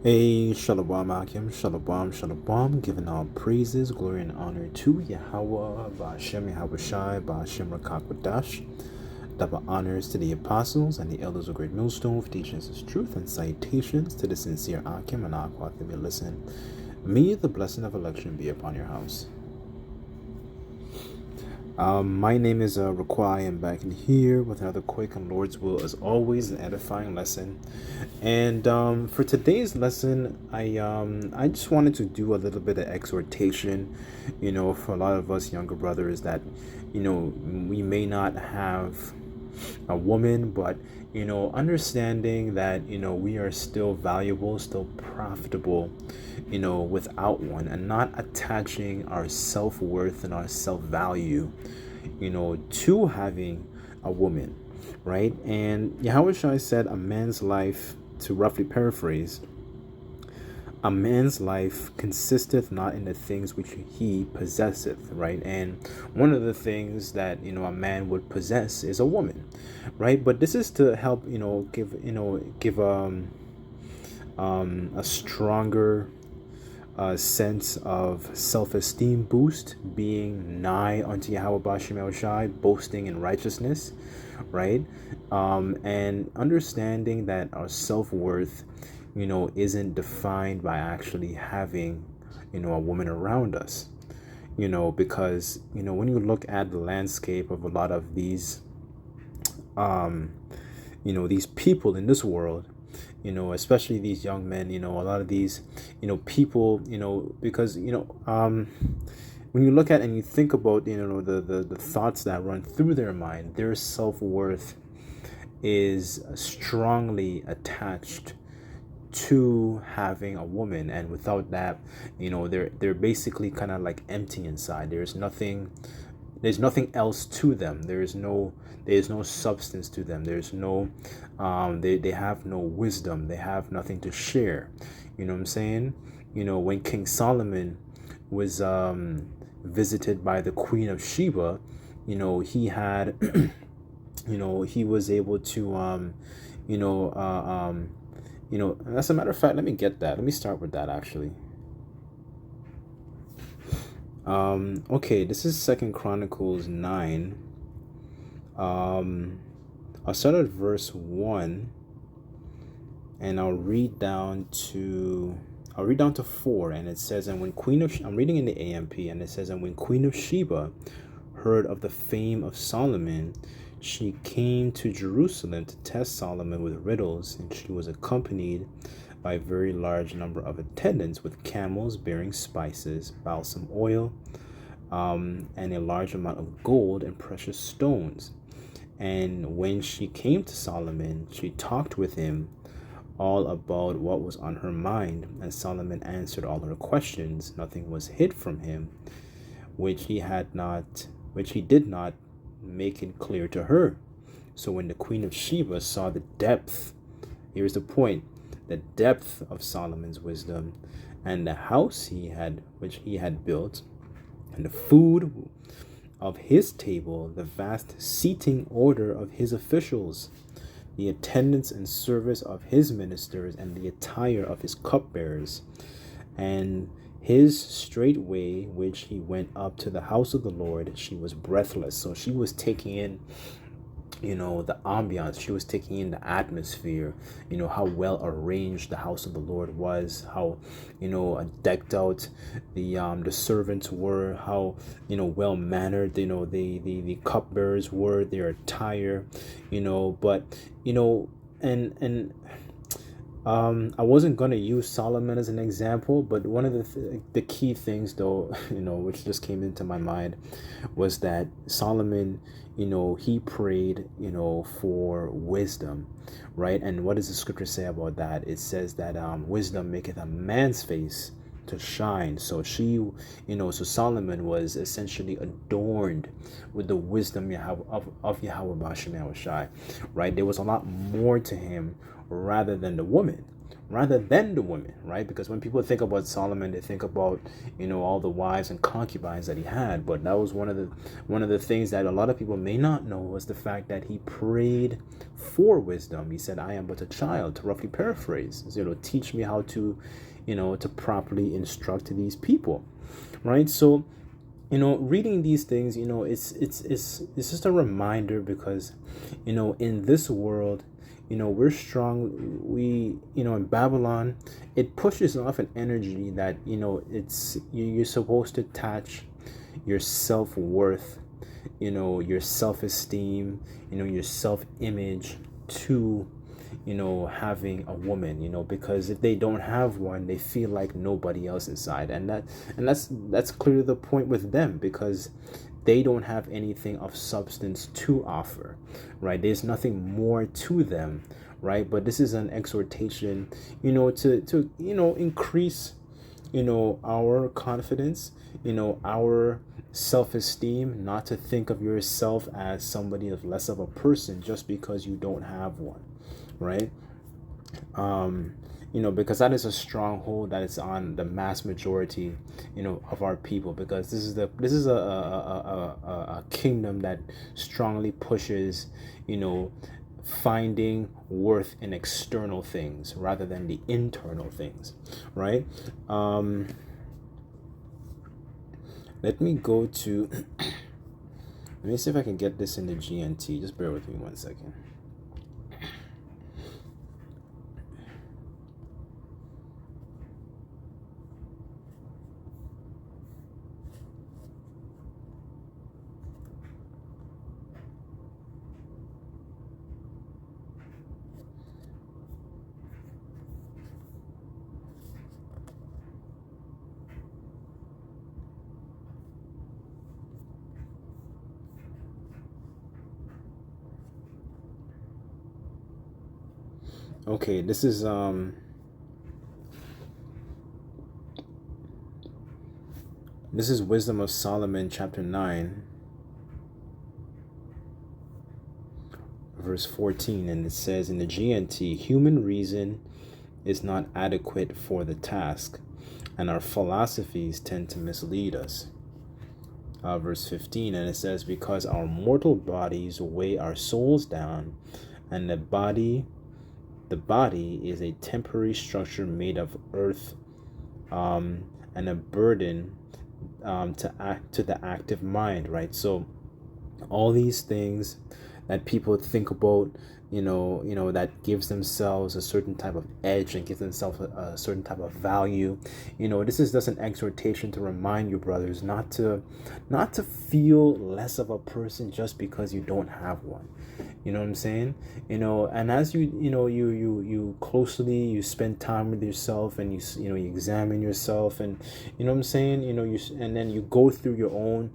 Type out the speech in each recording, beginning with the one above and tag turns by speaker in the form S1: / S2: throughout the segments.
S1: Hey, Shalom Akim, Shalom, Shalom, giving all praises, glory, and honor to Yahweh, Ba'ashem Yahweh Shai, Ba'ashem Rakakwadash. Double honors to the apostles and the elders of Great Millstone for teaching us his truth and citations to the sincere Akim and Aqua that may listen. May the blessing of election be upon your house. My name is Raquai. I'm back in here with another quick and Lord's will, as always, an edifying lesson. And for today's lesson, I just wanted to do a little bit of exhortation, for a lot of us younger brothers that, we may not have a woman, but understanding that we are still valuable, still profitable, without one, and not attaching our self-worth and our self-value to having a woman, right? And Yahweh Shai said a man's life, to roughly paraphrase, a man's life consisteth not in the things which he possesseth, right? And one of the things that a man would possess is a woman, right? But this is to help give a stronger sense of self-esteem boost, being nigh unto Yahweh Bashem El Shai, boasting in righteousness, right? And understanding that our self-worth isn't defined by actually having a woman around us, because when you look at the landscape of a lot of these these people in this world, especially these young men, a lot of these people, because when you look at and you think about the thoughts that run through their mind, their self-worth is strongly attached to having a woman, and without that they're basically kind of like empty inside. There's nothing else to them. There's no substance to them. There's no they have no wisdom. They have nothing to share. You know what I'm saying? When King Solomon was visited by the Queen of Sheba, he had he was able to as a matter of fact, let me get that. Let me start with that actually. Okay, this is Second Chronicles 9. I'll start at verse 1 and I'll read down to 4, and it says, and when I'm reading in the AMP, and it says, and when Queen of Sheba heard of the fame of Solomon, she came to Jerusalem to test Solomon with riddles, and she was accompanied by a very large number of attendants with camels bearing spices, balsam oil, and a large amount of gold and precious stones. And when she came to Solomon, she talked with him all about what was on her mind, and Solomon answered all her questions. Nothing was hid from him, which he did not make it clear to her. So when the Queen of Sheba saw the depth, here's the point, the depth of Solomon's wisdom, and the house which he had built, and the food of his table, the vast seating order of his officials, the attendance and service of his ministers, and the attire of his cupbearers, and his straight way which he went up to the house of the Lord, she was breathless. So she was taking in the ambiance. She was taking in the atmosphere, how well arranged the house of the Lord was, how decked out the servants were, how well mannered the cupbearers were, their attire, but and I wasn't going to use Solomon as an example, but one of the key things, though, which just came into my mind, was that Solomon, he prayed, for wisdom, right? And what does the scripture say about that? It says that wisdom maketh a man's face to shine. So so Solomon was essentially adorned with the wisdom of Yahweh Bashem Shai, right? There was a lot more to him rather than the woman, rather than the women, right? Because when people think about Solomon, they think about, all the wives and concubines that he had. But that was one of the things that a lot of people may not know, was the fact that he prayed for wisdom. He said, I am but a child, to roughly paraphrase. Teach me how to, to properly instruct these people, right? So, reading these things, it's just a reminder, because, in this world, we're strong. In Babylon, it pushes off an energy that, you're supposed to attach your self-worth, your self-esteem, your self-image to, having a woman, because if they don't have one, they feel like nobody else inside. And that's clearly the point with them, because they don't have anything of substance to offer, right? There's nothing more to them, right? But this is an exhortation, to increase, our confidence, our self-esteem, not to think of yourself as somebody of less of a person just because you don't have one, right? Because that is a stronghold that is on the mass majority, of our people, because this is a kingdom that strongly pushes, finding worth in external things rather than the internal things, right? Let me go to let me see if I can get this in the GNT. Just bear with me 1 second. Okay, this is Wisdom of Solomon, chapter 9, verse 14, and it says in the GNT, human reason is not adequate for the task, and our philosophies tend to mislead us. Verse 15, and it says, because our mortal bodies weigh our souls down, and the body is a temporary structure made of earth, and a burden to the active mind, right? So all these things that people think about, that gives themselves a certain type of edge and gives themselves a certain type of value. This is just an exhortation to remind you, brothers, not to feel less of a person just because you don't have one. You know what I'm saying? And as you closely, you spend time with yourself, and you examine yourself, and you know what I'm saying? And then you go through your own,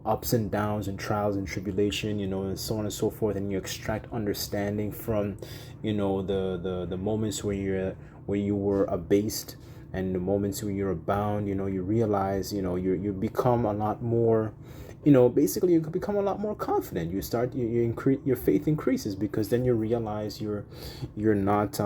S1: ups and downs and trials and tribulation, and so on and so forth, and you extract understanding from, the moments where you were abased, and the moments where you're abound. You realize, you become a lot more, basically you could become a lot more confident. You start, you increase, your faith increases, because then you realize you're not,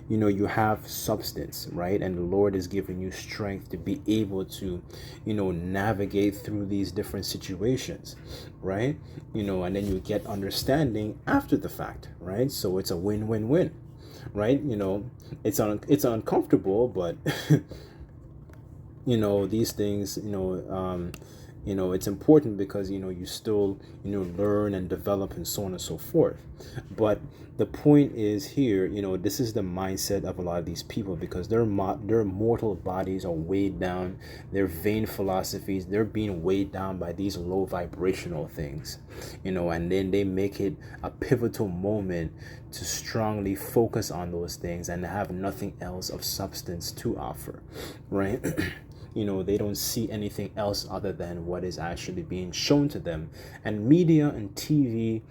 S1: you have substance, right? And the Lord is giving you strength to be able to, navigate through these different situations, right? And then you get understanding after the fact, right? So it's a win-win-win, right? It's uncomfortable, but these things, it's important, because you still learn and develop, and so on and so forth. But the point is here, this is the mindset of a lot of these people, because their mortal bodies are weighed down, their vain philosophies, they're being weighed down by these low vibrational things, and then they make it a pivotal moment to strongly focus on those things and have nothing else of substance to offer, right? They don't see anything else other than what is actually being shown to them. And media and TV,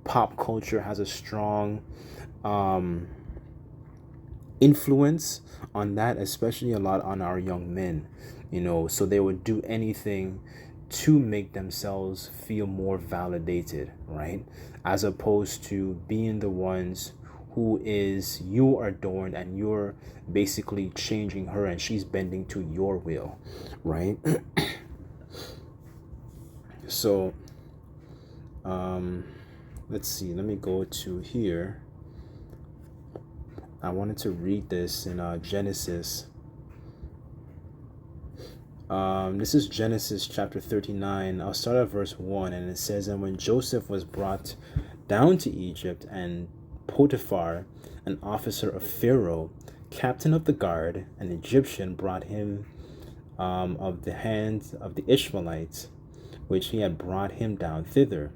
S1: pop culture has a strong influence on that, especially a lot on our young men, so they would do anything to make themselves feel more validated, right? As opposed to being the ones who is you adorned, and you're basically changing her, and she's bending to your will, right? So let's see, let me go to here. I wanted to read this in Genesis. This is Genesis chapter 39. I'll start at verse 1, and it says, "And when Joseph was brought down to Egypt, and Potiphar, an officer of Pharaoh, captain of the guard, an Egyptian, brought him of the hands of the Ishmaelites, which he had brought him down thither.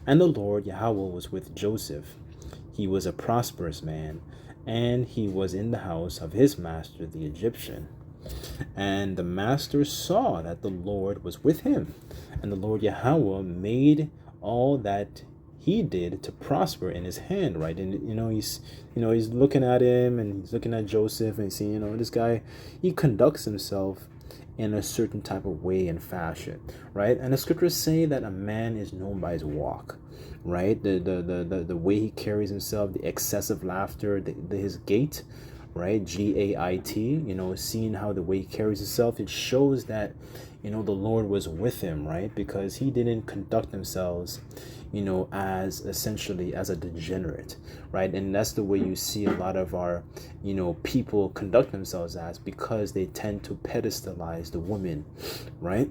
S1: And the Lord Yahweh was with Joseph. He was a prosperous man, and he was in the house of his master the Egyptian. And the master saw that the Lord was with him, and the Lord Yahweh made all that he did to prosper in his hand," right? And he's looking at him, and he's looking at Joseph, and he's saying, this guy, he conducts himself in a certain type of way and fashion, right? And the scriptures say that a man is known by his walk, right? The way he carries himself, the excessive laughter, his gait, right? GAIT, seeing how the way he carries himself, it shows that, the Lord was with him, right? Because he didn't conduct themselves, as essentially as a degenerate, right? And that's the way you see a lot of our, people conduct themselves as, because they tend to pedestalize the woman, right?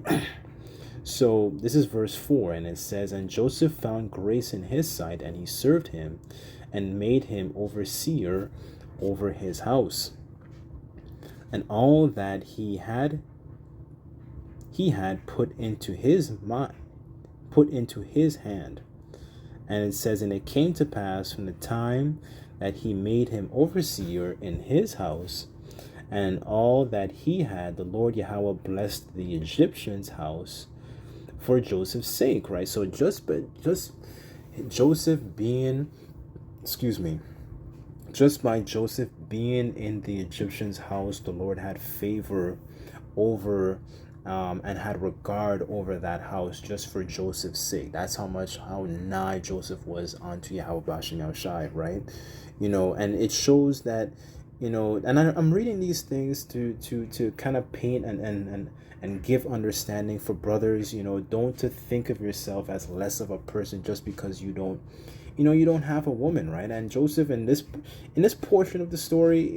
S1: So this is verse 4, and it says, "And Joseph found grace in his sight, and he served him and made him overseer over his house. And all that he had put into his hand. And it says, and it came to pass from the time that he made him overseer in his house, and all that he had, the Lord Yahweh blessed the Egyptian's house for Joseph's sake," right? So just Joseph being, just by Joseph being in the Egyptian's house, the Lord had favor over and had regard over that house just for Joseph's sake. That's how nigh Joseph was unto Yahweh Bashem Yahushai, right? And it shows that, and I'm reading these things to kind of paint and give understanding for brothers, don't to think of yourself as less of a person just because you don't have a woman, right? And Joseph in this portion of the story,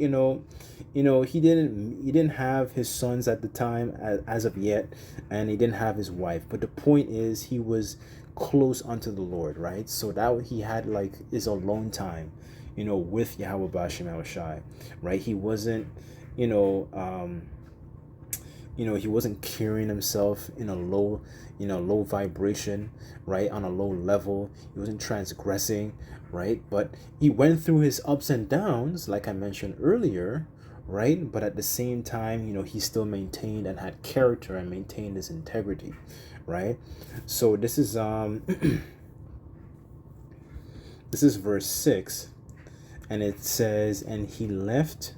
S1: he didn't have his sons at the time as of yet, and he didn't have his wife. But the point is, he was close unto the Lord, right? So that he had his alone time, with Yahweh Bashem Yahushai, right? He wasn't, he wasn't carrying himself in a low vibration, right? On a low level. He wasn't transgressing, right? But he went through his ups and downs, like I mentioned earlier, right? But at the same time, he still maintained and had character and maintained his integrity, right? So this is this is verse 6, and it says, "And he left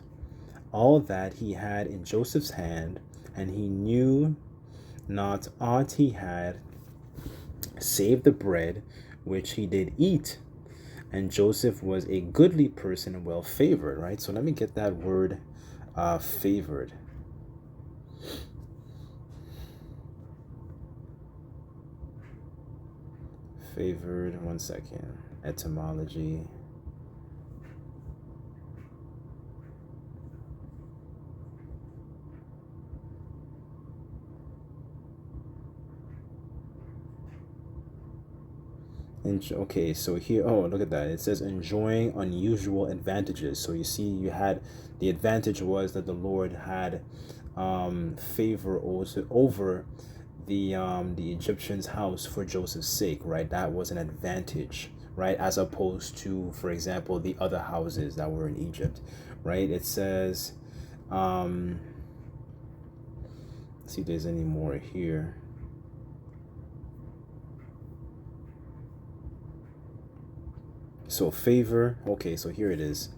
S1: all that he had in Joseph's hand, and he knew not aught he had, save the bread which he did eat. And Joseph was a goodly person and well favored," right? So let me get that word, favored. Favored, one second. Etymology. Okay, so here, look at that. It says enjoying unusual advantages. So you see, you had the advantage was that the Lord had favor also over the Egyptian's house for Joseph's sake, right? That was an advantage, right? As opposed to, for example, the other houses that were in Egypt, right? It says, let's see if there's any more here. So favor, okay, so here it is.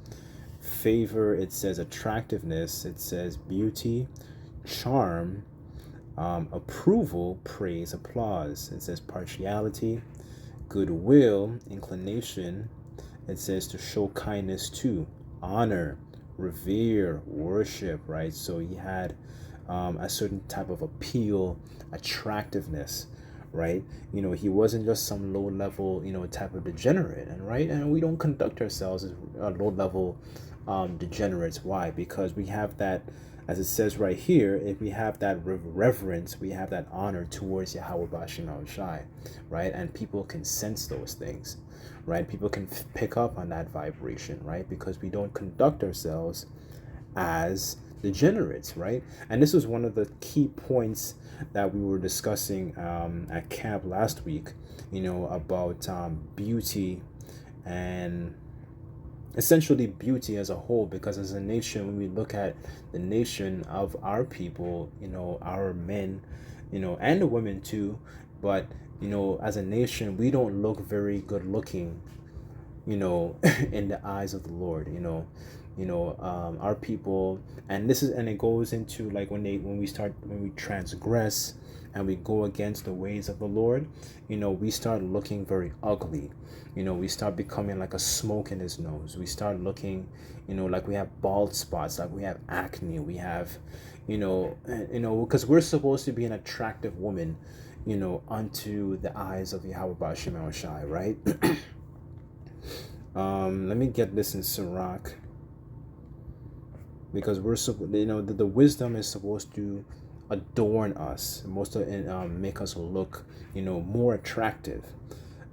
S1: Favor, it says attractiveness, it says beauty, charm, approval, praise, applause. It says partiality, goodwill, inclination, It says to show kindness to, honor, revere, worship, right? So he had a certain type of appeal, attractiveness, right? He wasn't just some low level, type of degenerate, and right, and we don't conduct ourselves as low level degenerates. Why? Because we have that, as it says right here, if we have that reverence, we have that honor towards Yahweh Bashim Shai, right? And people can sense those things, right? People can pick up on that vibration, right? Because we don't conduct ourselves as degenerates, right? And this was one of the key points that we were discussing at camp last week, about beauty, and essentially beauty as a whole. Because as a nation, when we look at the nation of our people, our men, and the women too, but as a nation, we don't look very good looking, in the eyes of the Lord. Our people, and it goes into like when we transgress and we go against the ways of the Lord, we start looking very ugly. We start becoming like a smoke in his nose. We start looking, like we have bald spots, like we have acne, we have, because we're supposed to be an attractive woman, unto the eyes of Yahweh Bashim Shai, right? Let me get this in Sirach, because we're the wisdom is supposed to adorn us, make us look, more attractive.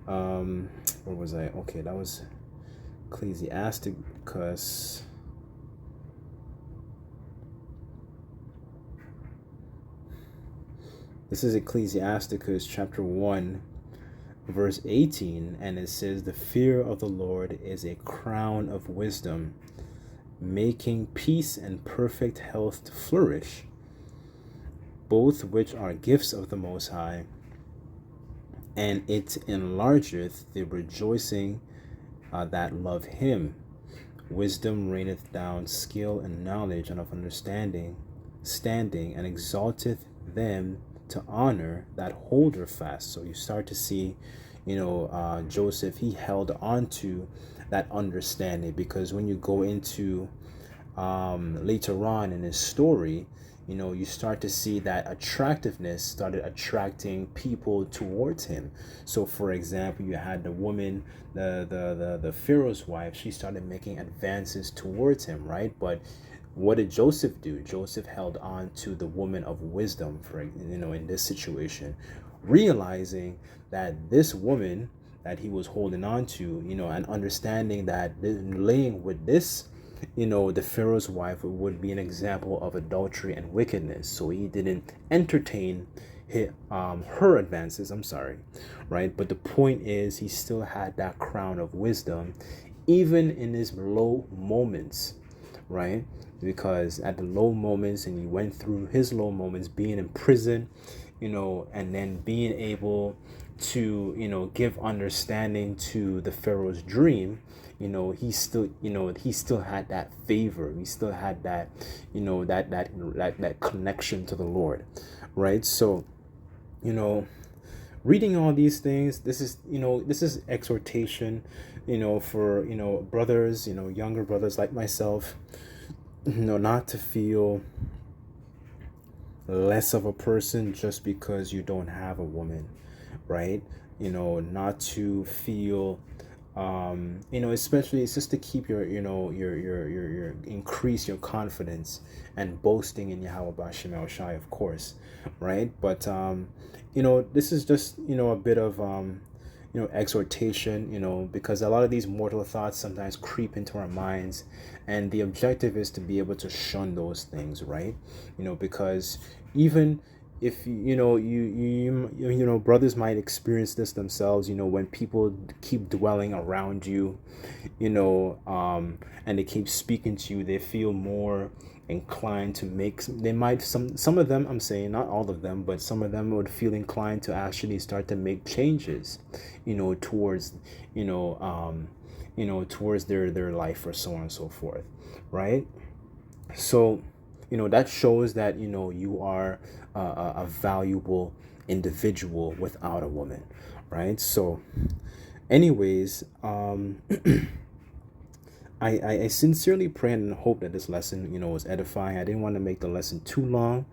S1: Where was I? Okay, that was Ecclesiasticus. This is Ecclesiasticus chapter 1, verse 18, and it says, the fear of the Lord is a crown of wisdom, making peace and perfect health to flourish, both which are gifts of the Most High, and it enlargeth the rejoicing that love him. Wisdom raineth down skill and knowledge and of understanding, standing, and exalteth them to honor that hold her fast. So you start to see, Joseph, he held on to that understanding, because when you go into later on in his story, you start to see that attractiveness started attracting people towards him. So for example, you had the woman, the Pharaoh's wife, she started making advances towards him, right? But what did Joseph do? Joseph held on to the woman of wisdom, in this situation, realizing that this woman that he was holding on to, and understanding that laying with this, the Pharaoh's wife would be an example of adultery and wickedness. So he didn't entertain her advances, right? But the point is, he still had that crown of wisdom, even in his low moments, right? Because at the low moments, and he went through his low moments, being in prison, and then being able to, give understanding to the Pharaoh's dream, he still had that favor. He still had that, that connection to the Lord, right? So, reading all these things, this is exhortation, for, brothers, younger brothers like myself, not to feel less of a person just because you don't have a woman, right? Not to feel, especially it's just to keep your increase your confidence and boasting in Yahweh Bashim El Shai, of course, right? But this is just a bit of exhortation, because a lot of these mortal thoughts sometimes creep into our minds, and the objective is to be able to shun those things, right? Because even if you brothers might experience this themselves, when people keep dwelling around you, and they keep speaking to you, they feel more inclined to some of them, I'm saying not all of them, but some of them would feel inclined to actually start to make changes, towards towards their life, or so on and so forth, right? So that shows that you are a valuable individual without a woman, right? So anyways, I sincerely pray and hope that this lesson, was edifying. I didn't want to make the lesson too long.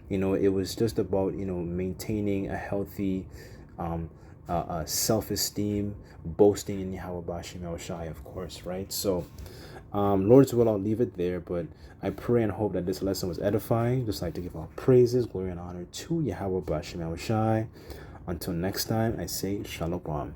S1: It was just about, maintaining a healthy self-esteem, boasting in Yahweh Bashim El Shai, of course, right? So, Lord's will, I'll leave it there, but I pray and hope that this lesson was edifying. Just like to give all praises, glory, and honor to Yahweh Bashim El Shai. Until next time, I say Shalom.